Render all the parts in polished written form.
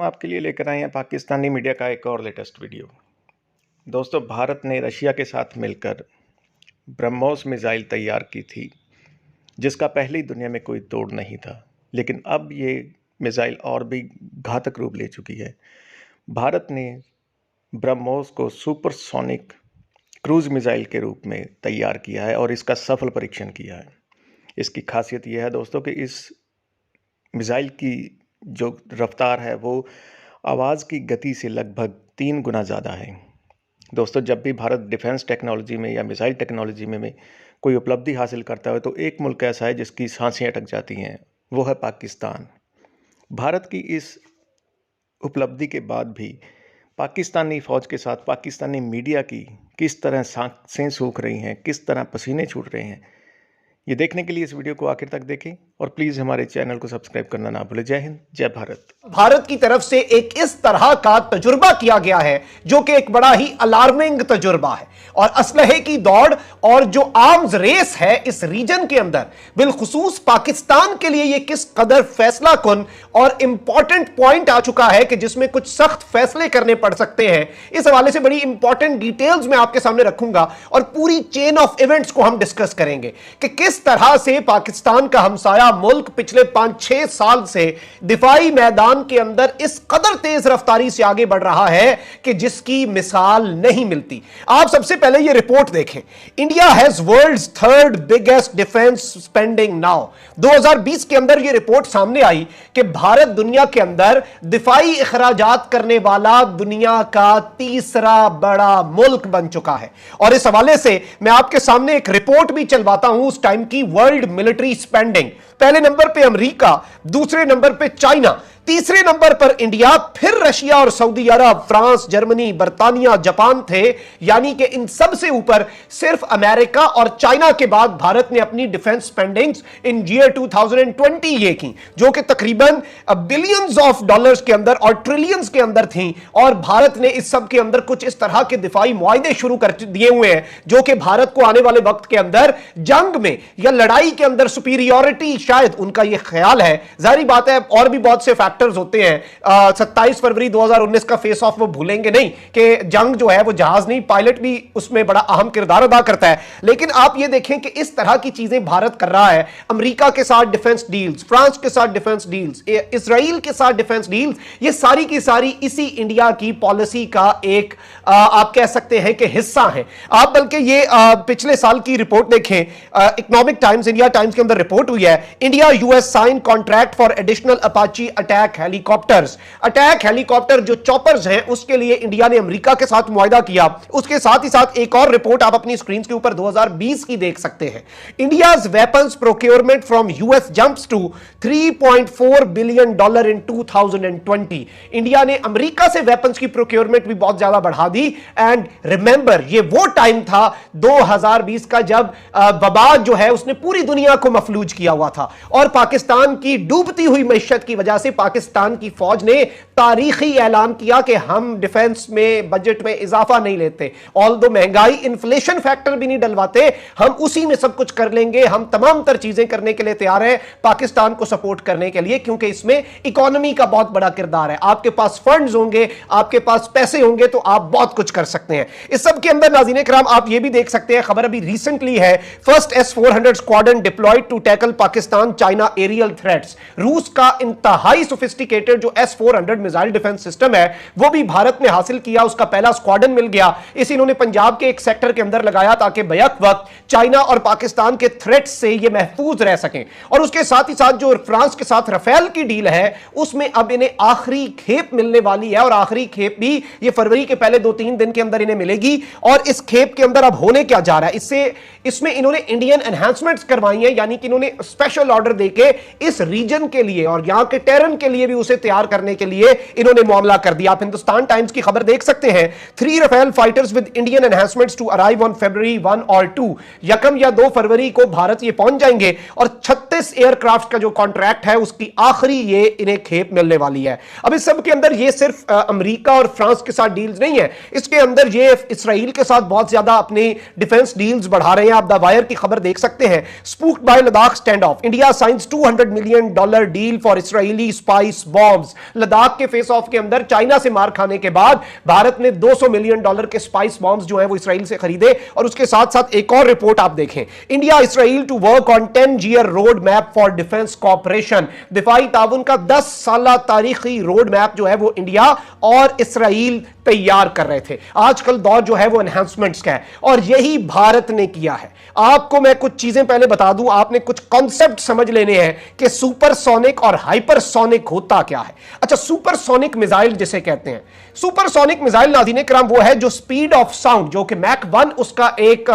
हम आपके लिए लेकर आए हैं पाकिस्तानी मीडिया का एक और लेटेस्ट वीडियो। दोस्तों, भारत ने रशिया के साथ मिलकर ब्रह्मोस मिसाइल तैयार की थी, जिसका पहली दुनिया में कोई तोड़ नहीं था। लेकिन अब ये मिसाइल और भी घातक रूप ले चुकी है। भारत ने ब्रह्मोस को सुपरसोनिक क्रूज मिसाइल के रूप में तैयार किया है और इसका सफल परीक्षण किया है। इसकी खासियत यह है दोस्तों कि इस मिसाइल की जो रफ्तार है वो आवाज़ की गति से लगभग 3 गुना ज़्यादा है। दोस्तों, जब भी भारत डिफेंस टेक्नोलॉजी में या मिसाइल टेक्नोलॉजी में कोई उपलब्धि हासिल करता है तो एक मुल्क ऐसा है जिसकी सांसें अटक जाती हैं, वो है पाकिस्तान। भारत की इस उपलब्धि के बाद भी पाकिस्तानी फ़ौज के साथ पाकिस्तानी मीडिया की किस तरह सांसें सूख रही हैं, किस तरह पसीने छूट रहे हैं, ये देखने के लिए इस वीडियो को आखिर तक देखें और प्लीज़ हमारे चैनल को सब्सक्राइब करना ना भूलें। जय हिंद, जय भारत। भारत की तरफ से एक इस तरह का तजुर्बा किया गया है जो कि एक बड़ा ही अलार्मिंग तजुर्बा है और असलहे की दौड़ और जो आर्म्स रेस है इस रीजन के अंदर बिलखुसूस पाकिस्तान के लिए यह किस कदर फैसला कुन और इंपॉर्टेंट पॉइंट आ चुका है कि जिसमें कुछ सख्त फैसले करने पड़ सकते हैं। इस हवाले से बड़ी इंपॉर्टेंट डिटेल्स मैं आपके सामने रखूंगा और पूरी चेन ऑफ इवेंट्स को हम डिस्कस करेंगे कि किस तरह से पाकिस्तान का हमसाया मुल्क पिछले 5-6 साल से दिफाई मैदान के अंदर इस कदर तेज रफ्तारी से आगे बढ़ रहा है कि जिसकी मिसाल नहीं मिलती। आप सबसे पहले यह रिपोर्ट देखें। India has world's third biggest defence spending now. 2020 के अंदर यह रिपोर्ट सामने आई कि भारत दुनिया के अंदर दिफाई इखराजात करने वाला दुनिया का तीसरा बड़ा मुल्क बन चुका है। और इस हवाले से मैं आपके सामने एक रिपोर्ट भी चलवाता हूं उस टाइम की वर्ल्ड मिलिट्री स्पेंडिंग। पहले नंबर पे अमेरिका, दूसरे नंबर पे चाइना, तीसरे नंबर पर इंडिया, फिर रशिया और सऊदी अरब, फ्रांस, जर्मनी, बर्तानिया, जापान थे। यानी कि इन सब से ऊपर सिर्फ अमेरिका और चाइना के बाद भारत ने अपनी डिफेंस स्पेंडिंग्स इन ईयर 2020 ये की, जो कि तकरीबन बिलियंस ऑफ डॉलर्स के अंदर और ट्रिलियंस के अंदर थी। और भारत ने इस सब के अंदर कुछ इस तरह के दिफाई मुआहदे शुरू कर दिए हुए हैं जो कि भारत को आने वाले वक्त के अंदर जंग में या लड़ाई के अंदर सुपीरियोरिटी, शायद उनका यह ख्याल है। जाहिर बात है और भी बहुत से फैक्टर्स होते हैं। 27 फरवरी 2019 का फेस ऑफ वो भूलेंगे नहीं कि जंग जो है वो जहाज नहीं, पायलट भी उसमें बड़ा अहम किरदार अदा करता है। लेकिन आप ये देखें कि इस तरह की चीजें भारत कर रहा है। अमेरिका के साथ डिफेंस डील्स, फ्रांस के साथ डिफेंस डील्स, इजराइल के साथ डिफेंस डील्स, ये सारी की सारी इसी इंडिया की पॉलिसी का एक आप कह सकते हैं कि हिस्सा है। आप बल्कि ये पिछले साल की रिपोर्ट देखें, इकोनॉमिक टाइम्स, इंडिया टाइम्स के अंदर रिपोर्ट हुई है, India US sign contract for additional Apache attack helicopters. Attack helicopter जो चॉपर्स हैं उसके लिए इंडिया ने अमेरिका के साथ मुआहदा किया। उसके साथ ही साथ एक और रिपोर्ट आप अपनी स्क्रीन के ऊपर 2020 की देख सकते हैं। India's weapons procurement from US jumps to $3.4 billion in 2020। India ने अमेरिका से वेपन्स की प्रोक्योरमेंट भी बहुत ज्यादा बढ़ा दी। एंड रिमेंबर, ये वो टाइम था 2020 का जब वबा जो है उसने पूरी दुनिया को मफलूज किया हुआ था और पाकिस्तान की डूबती हुई मैशत की वजह से पाकिस्तान की फौज ने तारीखी ऐलान किया कि हम डिफेंस में बजट में इजाफा नहीं लेते, ऑल्दो महंगाई इन्फ्लेशन फैक्टर भी नहीं डलवाते, हम उसी में सब कुछ कर लेंगे, हम तमाम तर चीजें करने के लिए तैयार हैं पाकिस्तान को सपोर्ट करने के लिए, क्योंकि इसमें इकोनॉमी का बहुत बड़ा किरदार है। आपके पास फंड्स होंगे, आपके पास पैसे होंगे तो आप बहुत कुछ कर सकते हैं। इस सब के अंदर नाज़रीन किराम आप ये भी देख सकते हैं, खबर अभी रिसेंटली है, first S-400 squadron deployed to tackle Pakistan China aerial threats. रूस का इंतहाई सोफिस्टिकेटेड जो S-400 मिसाइल डिफेंस सिस्टम है वो भी भारत ने हासिल किया, उसका पहला स्क्वाड्रन मिल गया। इसे इन्होंने पंजाब के एक सेक्टर के अंदर लगाया ताकि बैक वक्त चाइना और पाकिस्तान के थ्रेट्स से ये महफूज रह सकें। और उसके साथ ही साथ जो फ्रांस के साथ रफेल की डील है उसमें अब इन्हें आखिरी खेप मिलने वाली है और आखिरी खेप भी ये फरवरी के पहले 2-3 दिन के अंदर इन्हें मिलेगी। और इस खेप के अंदर अब होने क्या जा रहा है, इसमें इन्होंने इंडियन एनहांसमेंट्स करवाई हैं, यानी कि इन्होंने स्पेशल ऑर्डर देके इस रीजन के लिए और यहां के टेरन के लिए भी उसे तैयार करने के लिए इन्होंने मामला कर दिया। आप हिंदुस्तान टाइम्स की खबर देख सकते हैं, 3 Rafale fighters with Indian enhancements to arrive on February 1 और 2। 1 या 2 फरवरी को भारत ये पहुंच जाएंगे और 36 एयरक्राफ्ट का जो कॉन्ट्रैक्ट है उसकी आखिरी ये इन्हें खेप मिलने वाली है। अब इस सब के अंदर ये सिर्फ अमेरिका और फ्रांस के साथ डील्स नहीं है, इसके अंदर ये इसराइल के साथ बहुत ज्यादा अपनी डिफेंस डील्स बढ़ा रहे हैं। आप द वायर की खबर देख सकते हैं, spooked by Ladakh stand off, India signs $200 million deal for Israeli spy Spice bombs. Ladakh के फेस ऑफ के अंदर चाइना से मार खाने के बाद भारत ने $200 मिलियन के स्पाइस बॉम्ब्स जो है वो इसराइल से खरीदे। और उसके साथ साथ एक और रिपोर्ट आप देखें, India Israel to work on 10-year road map for defence cooperation. दिफाई ताउन का 10 साल तारीखी रोड मैप जो है वो इंडिया और इसराइल तैयार कर रहे थे। आजकल दौर जो है वो एनहांसमेंट्स का है और यही भारत ने किया है। आपको मैं कुछ चीजें पहले बता दूं, आपने कुछ कॉन्सेप्ट समझ लेने हैं कि सुपरसोनिक और हाइपरसोनिक होता क्या है। अच्छा, सुपरसोनिक मिसाइल जिसे कहते हैं, सुपरसोनिक मिसाइल नाज़रीन किराम वो है जो स्पीड ऑफ साउंड, जो कि मैक 1 उसका एक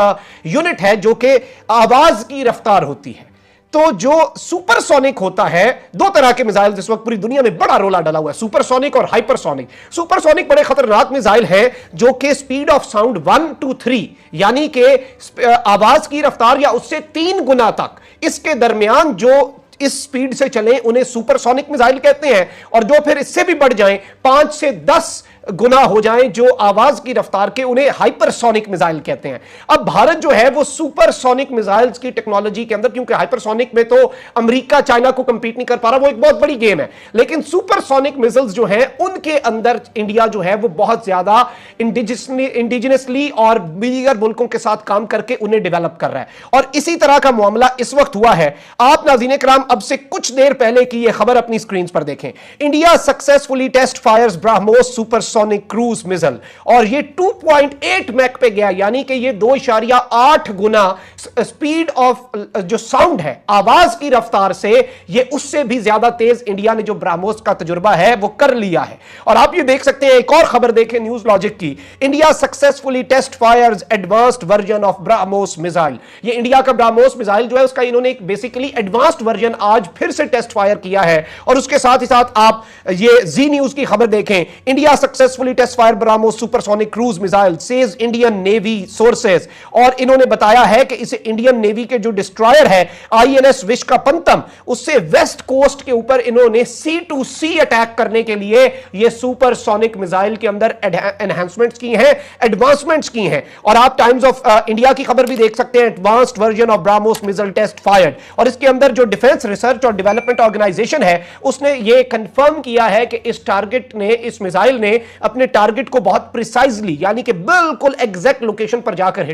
यूनिट है जो कि आवाज की रफ्तार होती है। तो जो सुपरसोनिक होता है, दो तरह के मिसाइल इस वक्त पूरी दुनिया में बड़ा रोला डाला हुआ है, सुपरसोनिक और हाइपरसोनिक। सुपरसोनिक बड़े खतरनाक मिसाइल है जो कि स्पीड ऑफ साउंड 1 to 3 यानी कि आवाज की रफ्तार या उससे 3 गुना तक इसके दरमियान जो इस स्पीड से चले उन्हें सुपरसोनिक मिसाइल कहते हैं। और जो फिर इससे भी बढ़ जाएं, 5 से 10 गुना हो जाएं जो आवाज की रफ्तार के, उन्हें हाइपरसोनिक मिसाइल कहते हैं। अब भारत जो है वो सुपरसोनिक मिसाइल्स की टेक्नोलॉजी के अंदर, क्योंकि हाइपरसोनिक में तो अमेरिका चाइना को कंपीट नहीं कर पा रहा, वो एक बहुत बड़ी गेम है, लेकिन सुपरसोनिक मिसाइल्स जो हैं उनके अंदर इंडिया जो है वो बहुत ज्यादा इंडिजिनसली और दीगर मुल्कों के साथ काम करके उन्हें डेवलप कर रहा है। और इसी तरह का मामला इस वक्त हुआ है। आप नाज़रीन किराम अब से कुछ देर पहले की यह खबर अपनी स्क्रीन पर देखें, India successfully test fires BrahMos supersonic cruise missile, और ये 2.8 मैक पे गया, यानी कि ये 2.8 गुना स्पीड ऑफ जो साउंड है, आवाज की रफ्तार से, ये उससे भी ज्यादा तेज इंडिया ने जो ब्रह्मोस का तजुर्बा है वो कर लिया है। और आप ये देख सकते हैं, एक और खबर देखें न्यूज लॉजिक की, India successfully test fires advanced version of BrahMos missile. ये इंडिया का ब्रह्मोस मिसाइल जो है उसका इन्होंने एक बेसिकली एडवांस्ड वर्जन आज फिर से टेस्ट फायर किया है। और उसके साथ ही साथ आप ये जी न्यूज की खबर देखें, India successfully test fire BrahMos supersonic cruise missile says Indian navy sources. और इन्होंने बताया है कि इसे इंडियन नेवी के जो डिस्ट्रॉयर है INS विशाखापत्तनम, उससे वेस्ट कोस्ट के ऊपर इन्होंने C2C अटैक करने के लिए ये सुपरसोनिक मिसाइल के अंदर एनहांसमेंट्स की हैं, एडवांसमेंट्स की हैं। और आप टाइम्स ऑफ इंडिया की खबर भी देख सकते हैं, advanced version of BrahMos missile test fired. और इसके अंदर जो डिफेंस रिसर्च और डेवलपमेंट ऑर्गेनाइजेशन है उसने ये कंफर्म किया है कि इस टारगेट ने, इस मिसाइल ने अपने टारगेट को बहुत प्रिसाइजली यानी कि बिल्कुल एग्जैक्ट लोकेशन पर जाकर